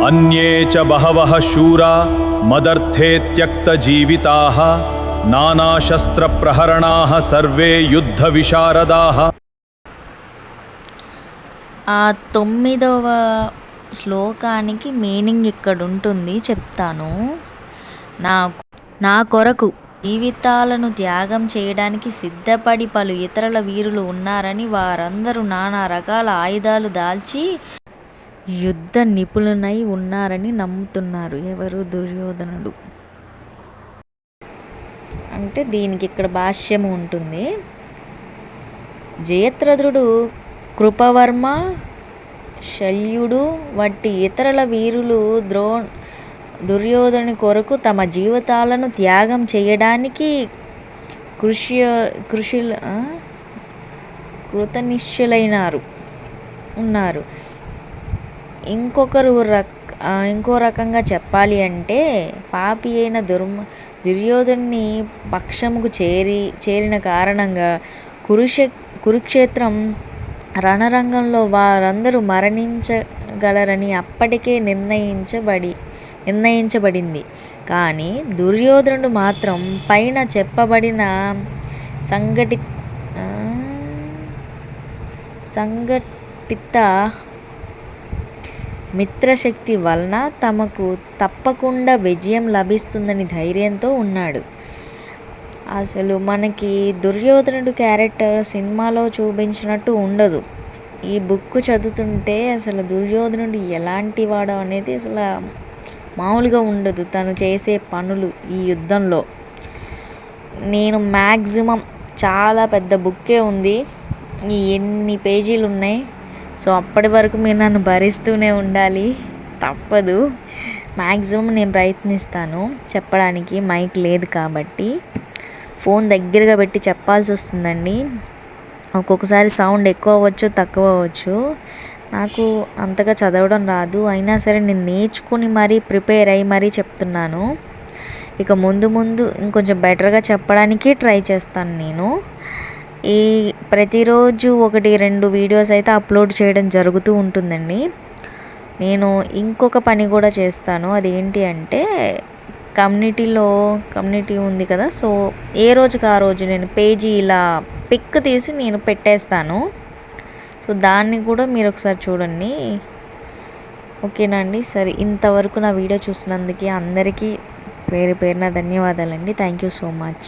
అన్యే చ బహవః శూరా మదర్థే త్యక్తజీవితాః నానాశస్త్రప్రహరణాః సర్వే యుద్ధ విశారదాః. ఆ 9వ శ్లోకానికి మీనింగ్ ఇక్కడ ఉంటుంది, చెప్తాను. నా కొరకు జీవితాలను త్యాగం చేయడానికి సిద్ధపడి పలు ఇతరుల వీరులు ఉన్నారని, వారందరూ నానా రకాల ఆయుధాలు దాల్చి యుద్ధ నిపుణులై ఉన్నారని నమ్ముతున్నారు. ఎవరు? దుర్యోధనుడు. అంటే దీనికి ఇక్కడ భాష్యము ఉంటుంది. జయద్రథుడు, కృపవర్మ, శల్యుడు వంటి ఇతరుల వీరులు దుర్యోధను కొరకు తమ జీవితాలను త్యాగం చేయడానికి కృతనిశ్చయులైనారు ఉన్నారు. ఇంకో రకంగా చెప్పాలి అంటే, పాపి అయిన దుర్యోధనుని పక్షముకు చేరిన కారణంగా కురుక్షేత్రం రణరంగంలో వారందరూ మరణించగలరని అప్పటికే నిర్ణయించబడింది. కానీ దుర్యోధనుడు మాత్రం పైన చెప్పబడిన సంఘటిత మిత్రశక్తి వలన తమకు తప్పకుండా విజయం లభిస్తుందని ధైర్యంతో ఉన్నాడు. అసలు మనకి దుర్యోధనుడు క్యారెక్టర్ సినిమాలో చూపించినట్టు ఉండదు. ఈ బుక్ చదువుతుంటే అసలు దుర్యోధనుడు ఎలాంటి వాడో అనేది అసలు మామూలుగా ఉండదు. తను చేసే పనులు ఈ యుద్ధంలో. నేను మ్యాక్సిమం చాలా పెద్ద బుక్కే ఉంది, ఎన్ని పేజీలు ఉన్నాయి. సో అప్పటి వరకు మీరు నన్ను భరిస్తూనే ఉండాలి, తప్పదు. మ్యాక్సిమం నేను ప్రయత్నిస్తాను చెప్పడానికి. మైక్ లేదు కాబట్టి ఫోన్ దగ్గరగా పెట్టి చెప్పాల్సి వస్తుందండి. ఒక్కొక్కసారి సౌండ్ ఎక్కువ అవ్వచ్చు, తక్కువ అవ్వచ్చు. నాకు అంతగా చదవడం రాదు, అయినా సరే నేను నేర్చుకుని మరీ ప్రిపేర్ అయ్యి మరీ చెప్తున్నాను. ఇక ముందు ఇంకొంచెం బెటర్గా చెప్పడానికి ట్రై చేస్తాను. నేను ప్రతిరోజు 1-2 వీడియోస్ అయితే అప్లోడ్ చేయడం జరుగుతూ ఉంటుందండి. నేను ఇంకొక పని కూడా చేస్తాను. అదేంటి అంటే, కమ్యూనిటీ ఉంది కదా, సో ఏ రోజుకి ఆ రోజు నేను పేజీ ఇలా పిక్ తీసి నేను పెట్టేస్తాను. సో దాన్ని కూడా మీరు ఒకసారి చూడండి, ఓకేనా అండి? సరే, ఇంతవరకు నా వీడియో చూసినందుకు అందరికీ పేరున ధన్యవాదాలండి. Thank you so much.